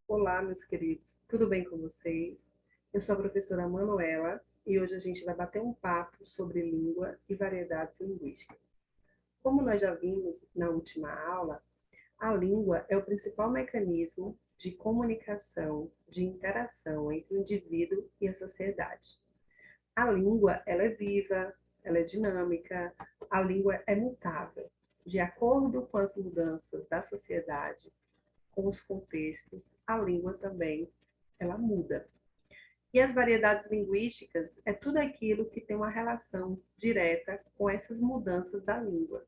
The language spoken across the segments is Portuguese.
Olá, meus queridos, tudo bem com vocês? Eu sou a professora Manuela e hoje a gente vai bater um papo sobre língua e variedades linguísticas. Como nós já vimos na última aula, a língua é o principal mecanismo de comunicação, de interação entre o indivíduo e a sociedade. A língua, ela é viva, ela é dinâmica, a língua é mutável, de acordo com as mudanças da sociedade, com os contextos, a língua também ela muda. E as variedades linguísticas é tudo aquilo que tem uma relação direta com essas mudanças da língua.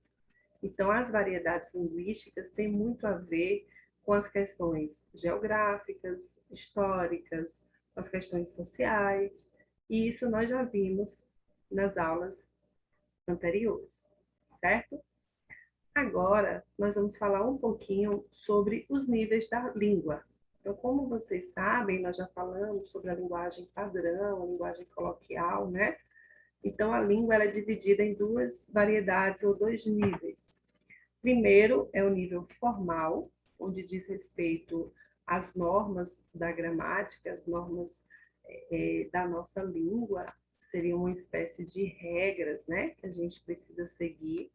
Então, as variedades linguísticas têm muito a ver com as questões geográficas, históricas, com as questões sociais, e isso nós já vimos nas aulas anteriores, certo? Agora, nós vamos falar um pouquinho sobre os níveis da língua. Então, como vocês sabem, nós já falamos sobre a linguagem padrão, a linguagem coloquial, né? Então, a língua ela é dividida em duas variedades ou dois níveis. Primeiro é o nível formal, onde diz respeito às normas da gramática, as normas da nossa língua, seriam uma espécie de regras, né, que a gente precisa seguir.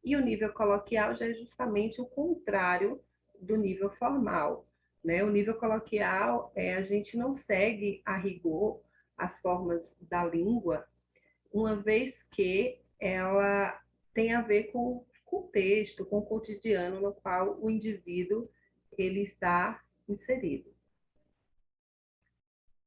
E o nível coloquial já é justamente o contrário do nível formal, né? O nível coloquial a gente não segue a rigor as formas da língua, uma vez que ela tem a ver com o contexto, com o cotidiano no qual o indivíduo ele está inserido.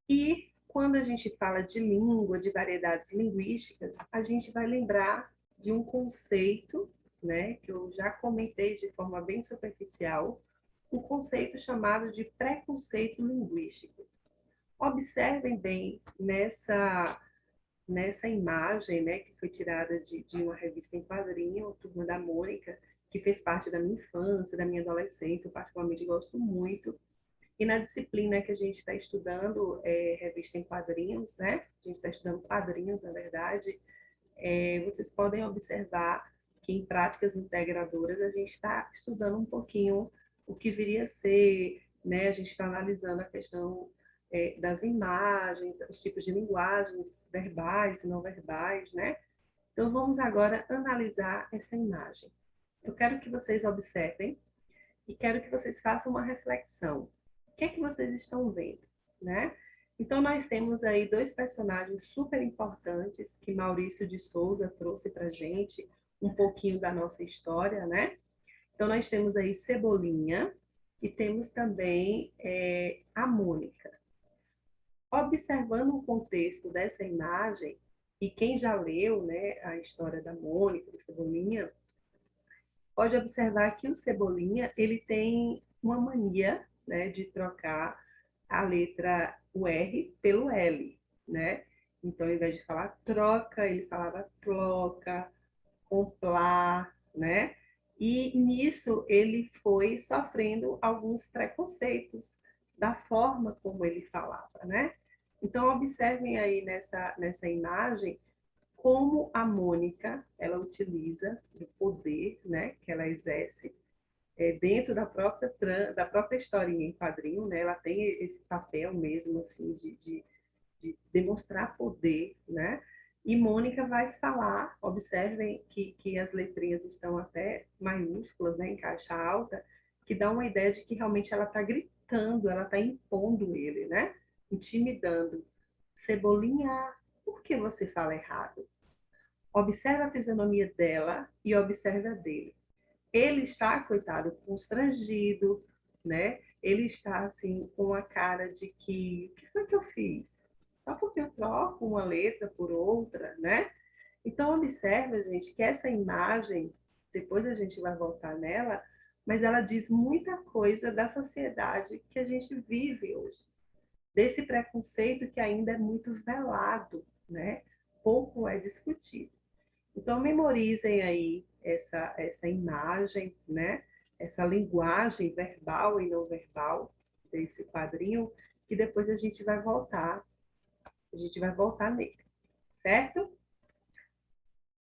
E quando a gente fala de língua, de variedades linguísticas, a gente vai lembrar de um conceito, né, que eu já comentei de forma bem superficial, um conceito chamado de preconceito linguístico. Observem bem nessa imagem, né, que foi tirada de uma revista em quadrinho, Turma da Mônica, que fez parte da minha infância, da minha adolescência, eu particularmente gosto muito. E na disciplina que a gente está estudando, revista em quadrinhos, né? A gente está estudando quadrinhos, na verdade. Vocês podem observar que em práticas integradoras a gente está estudando um pouquinho o que viria a ser, né? A gente está analisando a questão das imagens, os tipos de linguagens verbais e não verbais, né? Então vamos agora analisar essa imagem. Eu quero que vocês observem e quero que vocês façam uma reflexão. O que é que vocês estão vendo, né? Então nós temos aí dois personagens super importantes que Maurício de Souza trouxe para gente um pouquinho da nossa história, né? Então nós temos aí Cebolinha e temos também a Mônica. Observando o contexto dessa imagem e quem já leu, né, a história da Mônica, do Cebolinha, pode observar que o Cebolinha ele tem uma mania, né, de trocar a letra o R pelo L, né? Então, ao invés de falar troca, ele falava troca, comprar, né? E nisso ele foi sofrendo alguns preconceitos da forma como ele falava, né? Então, observem aí nessa imagem como a Mônica ela utiliza o poder, né, que ela exerce dentro da própria historinha em quadrinho, né, ela tem esse papel mesmo assim de demonstrar poder, né? E Mônica vai falar, observem que as letrinhas estão até maiúsculas, né, em caixa alta, que dá uma ideia de que realmente ela está gritando, ela está impondo ele, né? Intimidando. Cebolinha, por que você fala errado? Observe a fisionomia dela e observe a dele. Ele está, coitado, constrangido, né? Ele está assim com a cara de que o que foi que eu fiz? Só porque eu troco uma letra por outra, né? Então observe, gente, que essa imagem, depois a gente vai voltar nela, mas ela diz muita coisa da sociedade que a gente vive hoje, desse preconceito que ainda é muito velado, né? Pouco é discutido. Então, memorizem aí essa imagem, né? Essa linguagem verbal e não verbal desse quadrinho, que depois a gente vai voltar nele, certo?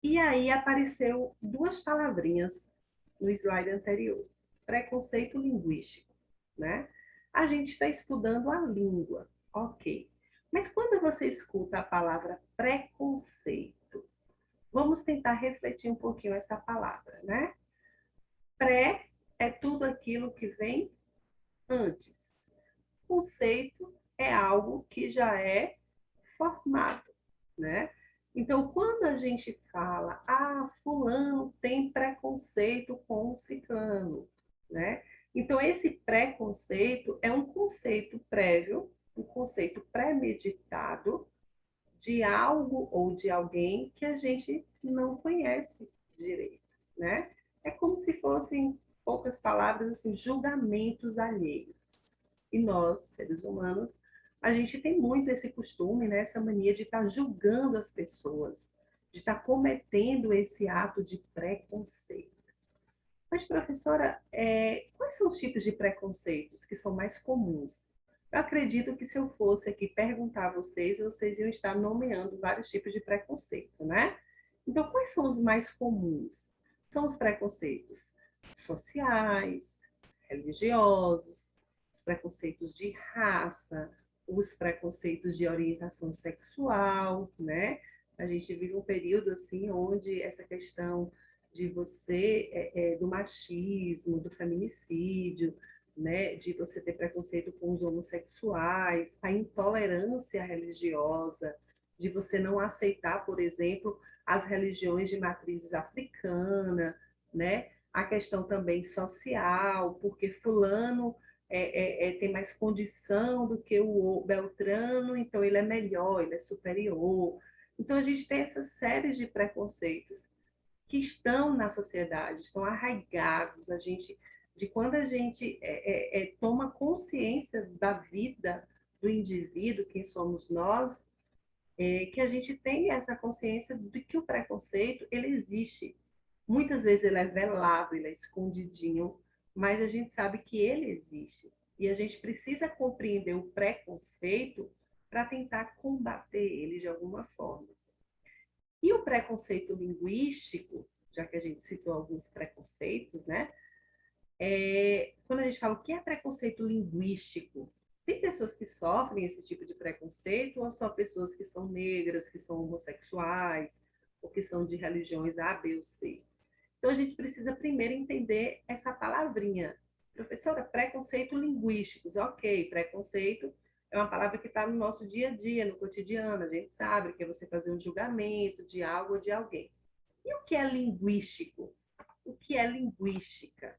E aí apareceu duas palavrinhas no slide anterior: preconceito linguístico, né? A gente está estudando a língua, ok. Mas quando você escuta a palavra preconceito, vamos tentar refletir um pouquinho essa palavra, né? Pré é tudo aquilo que vem antes. Conceito é algo que já é formado, né? Então, quando a gente fala, fulano tem preconceito com o ciclano, né? Então, esse preconceito é um conceito prévio, um conceito premeditado de algo ou de alguém que a gente não conhece direito, né? É como se fossem, poucas palavras, assim, julgamentos alheios. E nós, seres humanos, a gente tem muito esse costume, né, essa mania de estar julgando as pessoas, de estar cometendo esse ato de preconceito. Mas, professora, quais são os tipos de preconceitos que são mais comuns? Eu acredito que se eu fosse aqui perguntar a vocês, vocês iam estar nomeando vários tipos de preconceito, né? Então, quais são os mais comuns? São os preconceitos sociais, religiosos, os preconceitos de raça, os preconceitos de orientação sexual, né? A gente vive um período assim onde essa questão de você, do machismo, do feminicídio, né, de você ter preconceito com os homossexuais, a intolerância religiosa, de você não aceitar, por exemplo, as religiões de matrizes africana, né? A questão também social, porque fulano tem mais condição do que o Beltrano, então ele é melhor, ele é superior. Então a gente tem essas séries de preconceitos que estão na sociedade, estão arraigados. De quando a gente toma consciência da vida do indivíduo, quem somos nós, que a gente tem essa consciência de que o preconceito ele existe. Muitas vezes ele é velado, ele é escondidinho, mas a gente sabe que ele existe. E a gente precisa compreender o preconceito para tentar combater ele de alguma forma. E o preconceito linguístico, já que a gente citou alguns preconceitos, né? Quando a gente fala o que é preconceito linguístico, tem pessoas que sofrem esse tipo de preconceito ou só pessoas que são negras, que são homossexuais, ou que são de religiões A, B ou C? Então a gente precisa primeiro entender essa palavrinha. Professora, preconceito linguísticos, ok, preconceito é uma palavra que está no nosso dia a dia, no cotidiano, a gente sabe que é você fazer um julgamento de algo ou de alguém. E o que é linguístico? O que é linguística?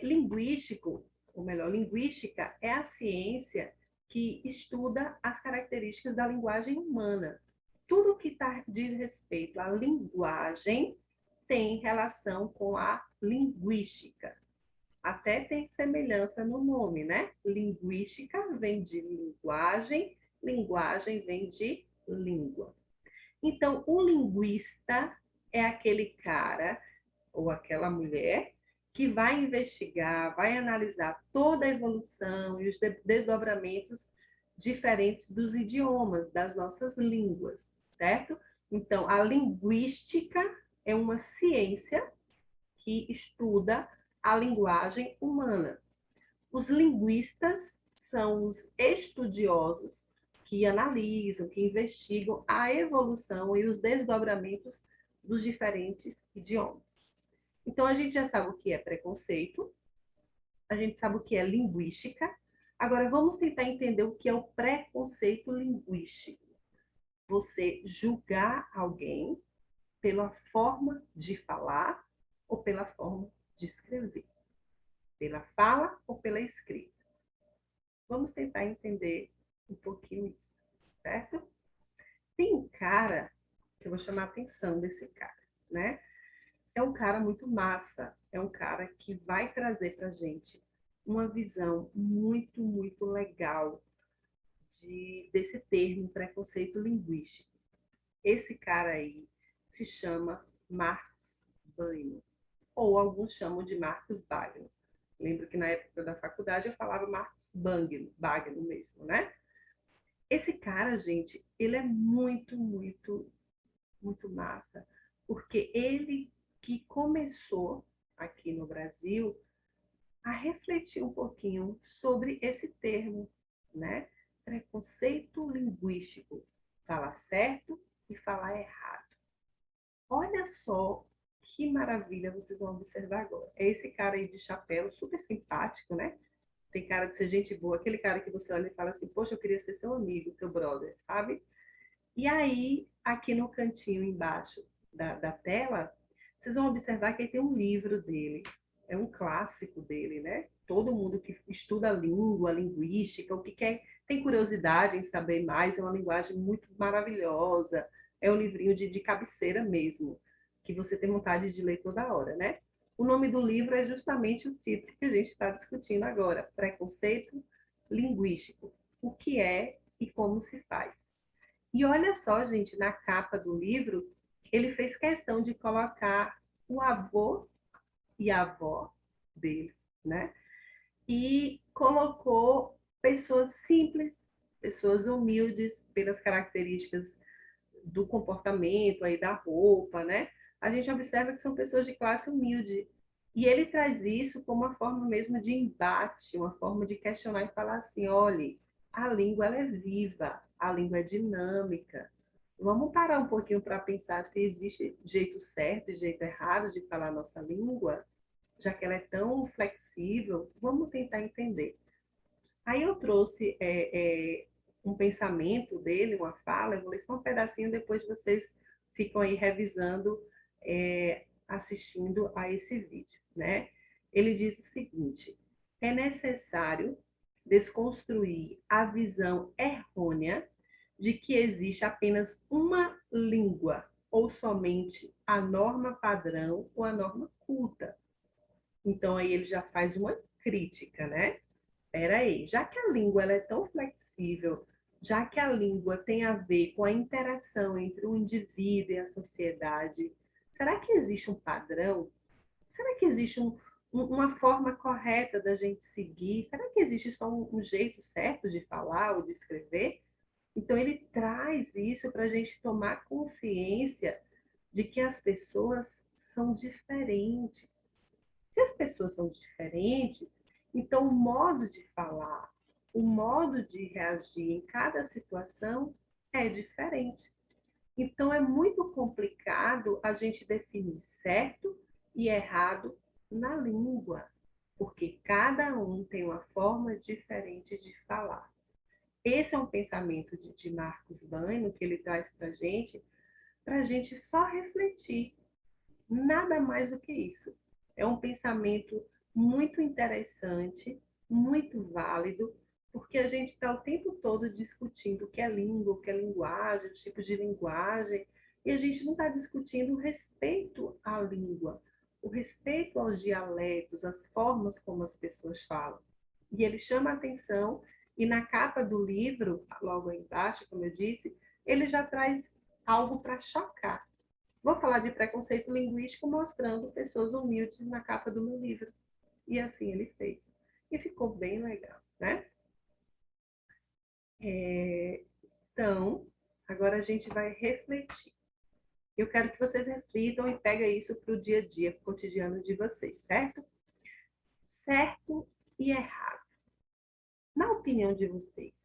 Linguístico, ou melhor, linguística é a ciência que estuda as características da linguagem humana. Tudo que diz respeito à linguagem tem relação com a linguística. Até tem semelhança no nome, né? Linguística vem de linguagem, linguagem vem de língua. Então, o linguista é aquele cara ou aquela mulher que vai investigar, vai analisar toda a evolução e os desdobramentos diferentes dos idiomas, das nossas línguas, certo? Então, a linguística é uma ciência que estuda a linguagem humana. Os linguistas são os estudiosos que analisam, que investigam a evolução e os desdobramentos dos diferentes idiomas. Então, a gente já sabe o que é preconceito, a gente sabe o que é linguística. Agora, vamos tentar entender o que é o preconceito linguístico. Você julgar alguém pela forma de falar ou pela forma de escrever, pela fala ou pela escrita. Vamos tentar entender um pouquinho isso, certo? Tem um cara que eu vou chamar a atenção desse cara, né? É um cara muito massa, é um cara que vai trazer para gente uma visão muito, muito legal desse termo preconceito linguístico. Esse cara aí se chama Marcos Bagno, ou alguns chamam de Marcos Bagno. Lembro que na época da faculdade eu falava Marcos Bagno mesmo, né? Esse cara, gente, ele é muito, muito, muito massa, porque ele que começou aqui no Brasil a refletir um pouquinho sobre esse termo, né? Preconceito linguístico. Falar certo e falar errado. Olha só que maravilha vocês vão observar agora. É esse cara aí de chapéu, super simpático, né? Tem cara de ser gente boa. Aquele cara que você olha e fala assim, poxa, eu queria ser seu amigo, seu brother, sabe? E aí, aqui no cantinho embaixo da tela, vocês vão observar que aí tem um livro dele. É um clássico dele, né? Todo mundo que estuda a língua, a linguística, o que quer, tem curiosidade em saber mais, é uma linguagem muito maravilhosa. É um livrinho de cabeceira mesmo, que você tem vontade de ler toda hora, né? O nome do livro é justamente o título que a gente está discutindo agora: Preconceito Linguístico. O que é e como se faz. E olha só, gente, na capa do livro, ele fez questão de colocar o avô e a avó dele, né? E colocou pessoas simples, pessoas humildes, pelas características do comportamento, aí da roupa, né? A gente observa que são pessoas de classe humilde. E ele traz isso como uma forma mesmo de embate, uma forma de questionar e falar assim, olha, a língua ela é viva, a língua é dinâmica. Vamos parar um pouquinho para pensar se existe jeito certo e jeito errado de falar a nossa língua, já que ela é tão flexível, vamos tentar entender. Aí eu trouxe um pensamento dele, uma fala, eu vou ler só um pedacinho, depois vocês ficam aí revisando, assistindo a esse vídeo, né? Ele diz o seguinte: é necessário desconstruir a visão errônea de que existe apenas uma língua ou somente a norma padrão ou a norma culta. Então aí ele já faz uma crítica, né? Peraí, já que a língua ela é tão flexível, já que a língua tem a ver com a interação entre o indivíduo e a sociedade, será que existe um padrão? Será que existe uma forma correta da gente seguir? Será que existe só um jeito certo de falar ou de escrever? Então, ele traz isso para a gente tomar consciência de que as pessoas são diferentes. Se as pessoas são diferentes, então o modo de falar, o modo de reagir em cada situação é diferente. Então é muito complicado a gente definir certo e errado na língua, porque cada um tem uma forma diferente de falar. Esse é um pensamento de Marcos Bueno que ele traz para a gente só refletir. Nada mais do que isso. É um pensamento muito interessante, muito válido, porque a gente está o tempo todo discutindo o que é língua, o que é linguagem, os tipos de linguagem, e a gente não está discutindo o respeito à língua, o respeito aos dialetos, às formas como as pessoas falam. E ele chama a atenção, e na capa do livro, logo aí embaixo, como eu disse, ele já traz algo para chocar. Vou falar de preconceito linguístico mostrando pessoas humildes na capa do meu livro. E assim ele fez. E ficou bem legal, né? Então, agora a gente vai refletir. Eu quero que vocês reflitam e peguem isso para o dia a dia, para o cotidiano de vocês, certo? Certo e errado. Na opinião de vocês,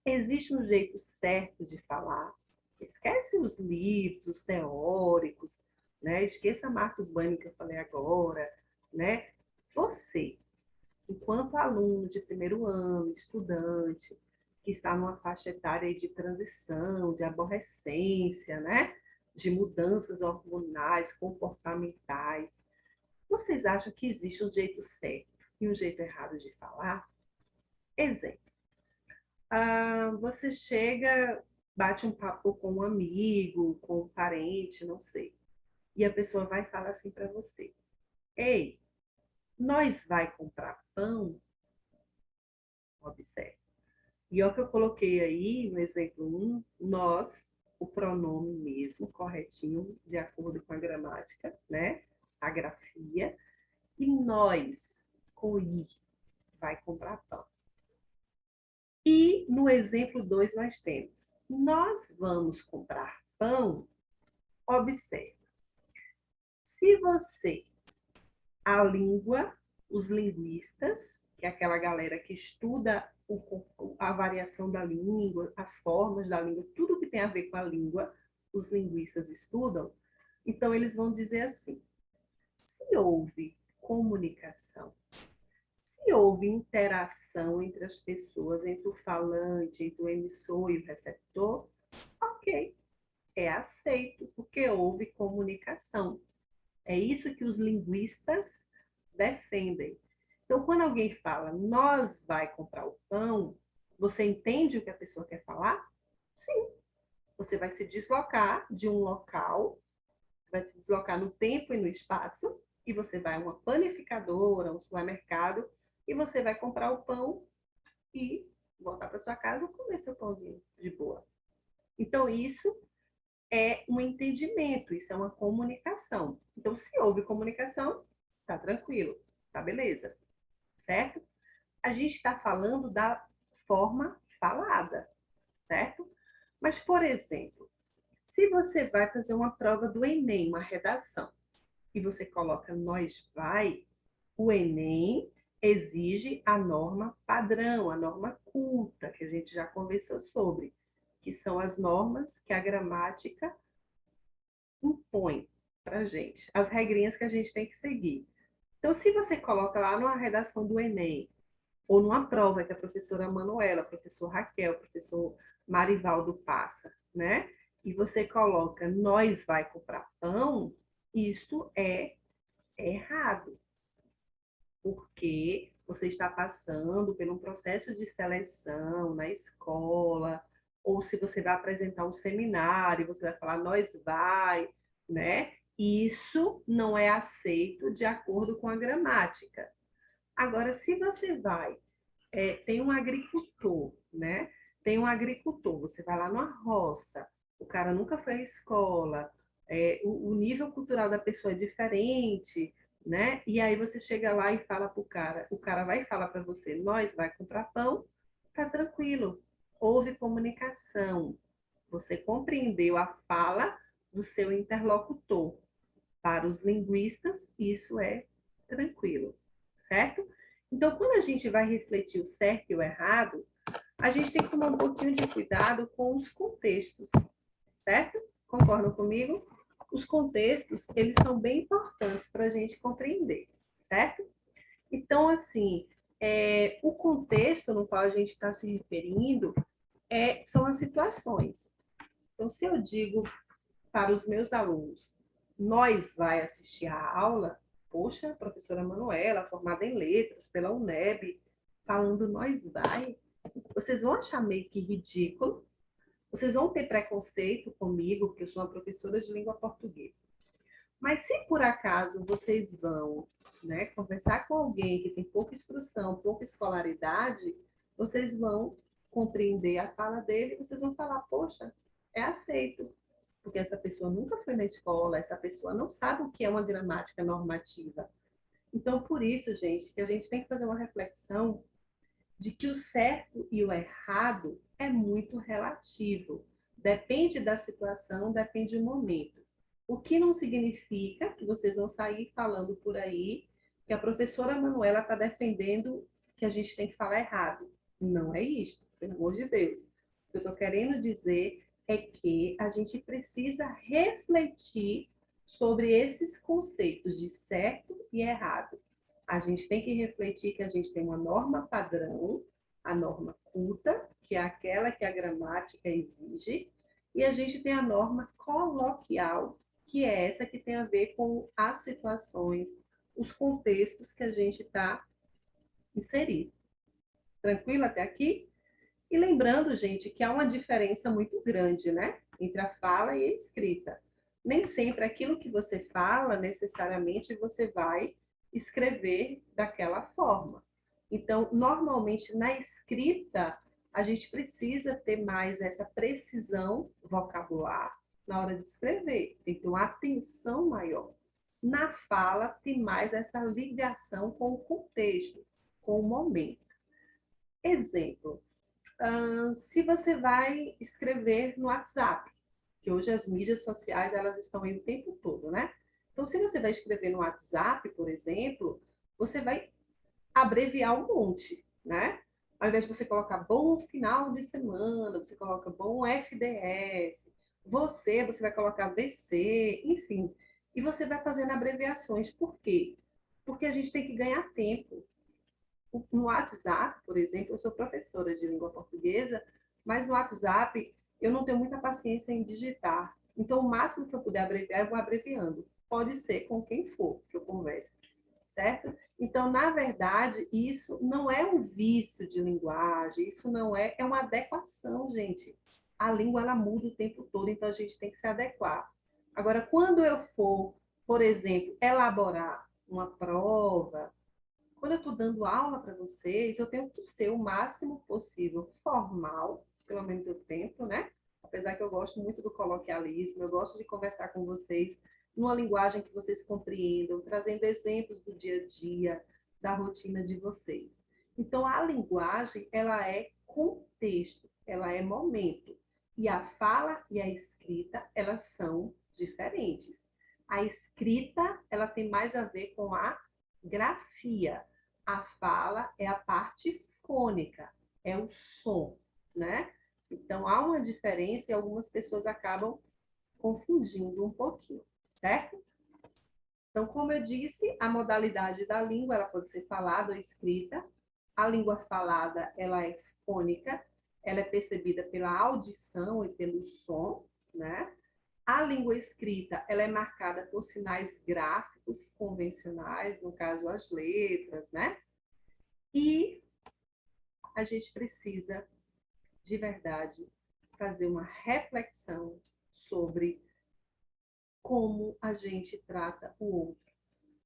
existe um jeito certo de falar? Esquece os livros, os teóricos, né? Esqueça Marcos Bueno que eu falei agora, né? Você, enquanto aluno de primeiro ano, estudante, que está numa faixa etária de transição, de aborrecência, né? De mudanças hormonais, comportamentais, vocês acham que existe um jeito certo e um jeito errado de falar? Exemplo. Você chega, bate um papo com um amigo, com um parente, não sei. E a pessoa vai falar assim para você: Ei, nós vai comprar pão? Observe. E ó que eu coloquei aí no exemplo 1, nós, o pronome mesmo, corretinho, de acordo com a gramática, né? A grafia. E nós, com I, vai comprar pão. E no exemplo 2 nós temos: nós vamos comprar pão. Observe. Se você, a língua os linguistas, que é aquela galera que estuda a variação da língua, as formas da língua, tudo que tem a ver com a língua, os linguistas estudam. Então, eles vão dizer assim: se houve comunicação, se houve interação entre as pessoas, entre o falante, entre o emissor e o receptor, ok, é aceito, porque houve comunicação. É isso que os linguistas defendem. Então, quando alguém fala, nós vai comprar o pão, você entende o que a pessoa quer falar? Sim. Você vai se deslocar de um local, vai se deslocar no tempo e no espaço, e você vai a uma panificadora, um supermercado, e você vai comprar o pão e voltar para sua casa e comer seu pãozinho de boa. Então, isso é um entendimento, isso é uma comunicação. Então, se houve comunicação, tá tranquilo, tá beleza, certo? A gente está falando da forma falada, certo? Mas, por exemplo, se você vai fazer uma prova do Enem, uma redação, e você coloca nós vai, o Enem exige a norma padrão, a norma culta, que a gente já conversou sobre, que são as normas que a gramática impõe para a gente, as regrinhas que a gente tem que seguir. Então, se você coloca lá numa redação do Enem, ou numa prova que a professora Manuela, a professor Raquel, o professor Marivaldo passa, né? E você coloca, nós vai comprar pão, isto é errado, porque você está passando por um processo de seleção na escola, ou se você vai apresentar um seminário, você vai falar, nós vai, né? Isso não é aceito de acordo com a gramática. Agora, se você vai tem um agricultor, né? Tem um agricultor, você vai lá numa roça, o cara nunca foi à escola, o nível cultural da pessoa é diferente, né? E aí você chega lá e fala pro cara, o cara vai falar para você, nós vai comprar pão, tá tranquilo, houve comunicação, você compreendeu a fala do seu interlocutor. Para os linguistas, isso é tranquilo, certo? Então, quando a gente vai refletir o certo e o errado, a gente tem que tomar um pouquinho de cuidado com os contextos, certo? Concordam comigo? Os contextos, eles são bem importantes para a gente compreender, certo? Então, assim, o contexto no qual a gente está se referindo são as situações. Então, se eu digo para os meus alunos, nós vai assistir à aula, poxa, a professora Manuela, formada em letras pela UNEB, falando nós vai, vocês vão achar meio que ridículo, vocês vão ter preconceito comigo, porque eu sou uma professora de língua portuguesa. Mas se por acaso vocês vão, né, conversar com alguém que tem pouca instrução, pouca escolaridade, vocês vão compreender a fala dele, vocês vão falar, poxa, é aceito, porque essa pessoa nunca foi na escola, essa pessoa não sabe o que é uma gramática normativa. Então, por isso, gente, que a gente tem que fazer uma reflexão de que o certo e o errado é muito relativo. Depende da situação, depende do momento. O que não significa que vocês vão sair falando por aí que a professora Manuela está defendendo que a gente tem que falar errado. Não é isso, pelo amor de Deus. O que eu estou querendo dizer é que a gente precisa refletir sobre esses conceitos de certo e errado. A gente tem que refletir que a gente tem uma norma padrão, a norma culta, que é aquela que a gramática exige, e a gente tem a norma coloquial, que é essa que tem a ver com as situações, os contextos que a gente está inserido. Tranquilo até aqui? E lembrando, gente, que há uma diferença muito grande, né, entre a fala e a escrita. Nem sempre aquilo que você fala, necessariamente, você vai escrever daquela forma. Então, normalmente, na escrita, a gente precisa ter mais essa precisão vocabular na hora de escrever. Tem que ter uma atenção maior. Na fala, tem mais essa ligação com o contexto, com o momento. Exemplo, se você vai escrever no WhatsApp, que hoje as mídias sociais elas estão aí o tempo todo, né? Então, se você vai escrever no WhatsApp, por exemplo, você vai abreviar um monte, né? Ao invés de você colocar bom final de semana, você coloca bom FDS, você vai colocar VC, enfim. E você vai fazendo abreviações. Por quê? Porque a gente tem que ganhar tempo. No WhatsApp, por exemplo, eu sou professora de língua portuguesa, mas no WhatsApp eu não tenho muita paciência em digitar. Então, o máximo que eu puder abreviar, eu vou abreviando. Pode ser com quem for que eu converse, certo? Então, na verdade, isso não é um vício de linguagem, isso não é, é uma adequação, gente. A língua, ela muda o tempo todo, então a gente tem que se adequar. Agora, quando eu for, por exemplo, elaborar uma prova, quando eu estou dando aula para vocês, eu tento ser o máximo possível formal, pelo menos eu tento, né? Apesar que eu gosto muito do coloquialismo, eu gosto de conversar com vocês numa linguagem que vocês compreendam, trazendo exemplos do dia a dia, da rotina de vocês. Então, a linguagem, ela é contexto, ela é momento. E a fala e a escrita, elas são diferentes. A escrita, ela tem mais a ver com a grafia. A fala é a parte fônica, é o som, né? Então há uma diferença e algumas pessoas acabam confundindo um pouquinho, certo? Então, como eu disse, a modalidade da língua, ela pode ser falada ou escrita. A língua falada, ela é fônica, ela é percebida pela audição e pelo som, né? A língua escrita, ela é marcada por sinais gráficos convencionais, no caso as letras, né? E a gente precisa, de verdade, fazer uma reflexão sobre como a gente trata o outro.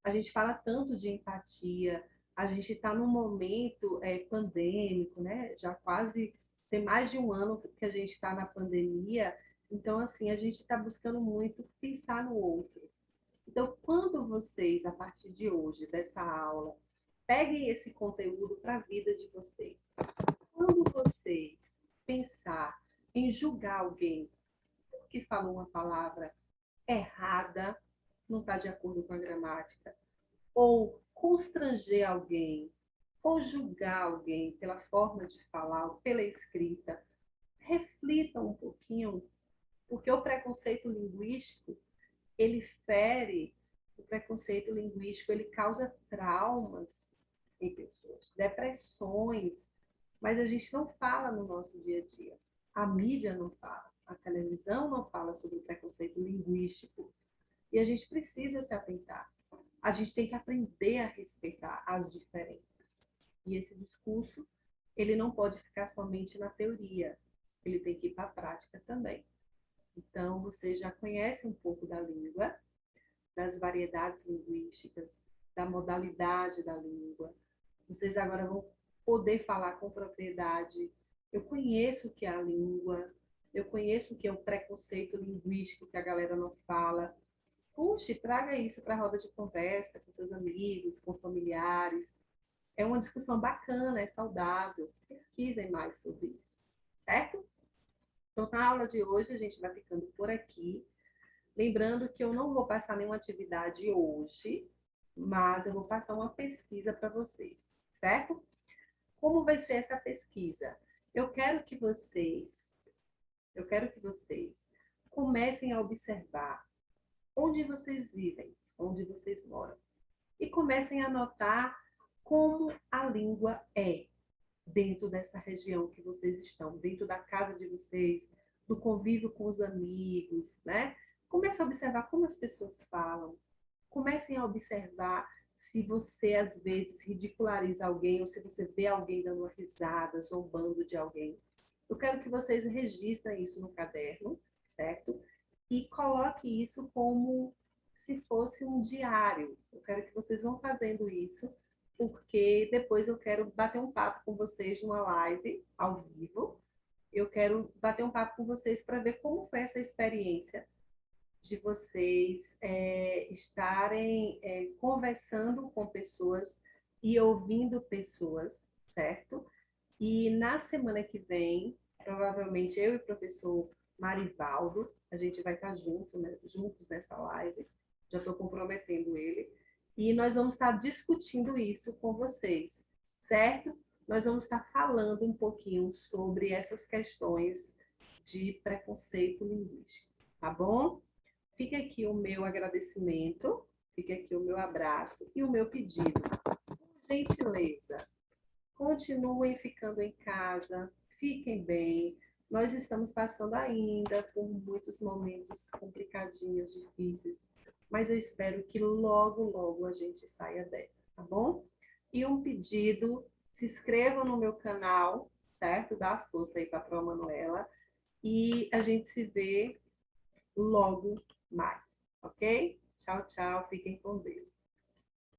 A gente fala tanto de empatia, a gente está num momento pandêmico, né? Já quase tem mais de um ano que a gente está na pandemia, então, assim, a gente está buscando muito pensar no outro. Então, quando vocês, a partir de hoje, dessa aula, peguem esse conteúdo para a vida de vocês, quando vocês pensar em julgar alguém que falou uma palavra errada, não está de acordo com a gramática, ou constranger alguém, ou julgar alguém pela forma de falar, ou pela escrita, reflitam um pouquinho, porque o preconceito linguístico, ele fere, o preconceito linguístico, ele causa traumas em pessoas, depressões, mas a gente não fala no nosso dia a dia. A mídia não fala, a televisão não fala sobre o preconceito linguístico. E a gente precisa se atentar. A gente tem que aprender a respeitar as diferenças. E esse discurso, ele não pode ficar somente na teoria, ele tem que ir para a prática também. Então, você já conhece um pouco da língua, das variedades linguísticas, da modalidade da língua. Vocês agora vão poder falar com propriedade. Eu conheço o que é a língua, eu conheço o que é o preconceito linguístico que a galera não fala. Puxe, traga isso para a roda de conversa com seus amigos, com familiares. É uma discussão bacana, é saudável. Pesquisem mais sobre isso, certo? Então, na aula de hoje, a gente vai ficando por aqui. Lembrando que eu não vou passar nenhuma atividade hoje, mas eu vou passar uma pesquisa para vocês, certo? Como vai ser essa pesquisa? Eu quero que vocês, eu quero que vocês comecem a observar onde vocês vivem, onde vocês moram, e comecem a notar como a língua é dentro dessa região que vocês estão, dentro da casa de vocês, do convívio com os amigos, né? Comece a observar como as pessoas falam. Comecem a observar se você, às vezes, ridiculariza alguém ou se você vê alguém dando uma risada, zombando de alguém. Eu quero que vocês registrem isso no caderno, certo? E coloque isso como se fosse um diário. Eu quero que vocês vão fazendo isso, porque depois eu quero bater um papo com vocês numa live ao vivo. Eu quero bater um papo com vocês para ver como foi essa experiência de vocês estarem conversando com pessoas e ouvindo pessoas, certo? E na semana que vem, provavelmente eu e o professor Marivaldo, a gente vai estar juntos nessa live, já estou comprometendo ele, E nós vamos estar discutindo isso com vocês, certo? Nós vamos estar falando um pouquinho sobre essas questões de preconceito linguístico, tá bom? Fica aqui o meu agradecimento, fica aqui o meu abraço e o meu pedido. Por gentileza, continuem ficando em casa, fiquem bem. Nós estamos passando ainda por muitos momentos complicadinhos, difíceis, mas eu espero que logo, logo a gente saia dessa, tá bom? E um pedido, se inscrevam no meu canal, certo? Dá força aí para a Pro Manuela e a gente se vê logo mais, ok? Tchau, tchau, fiquem com Deus.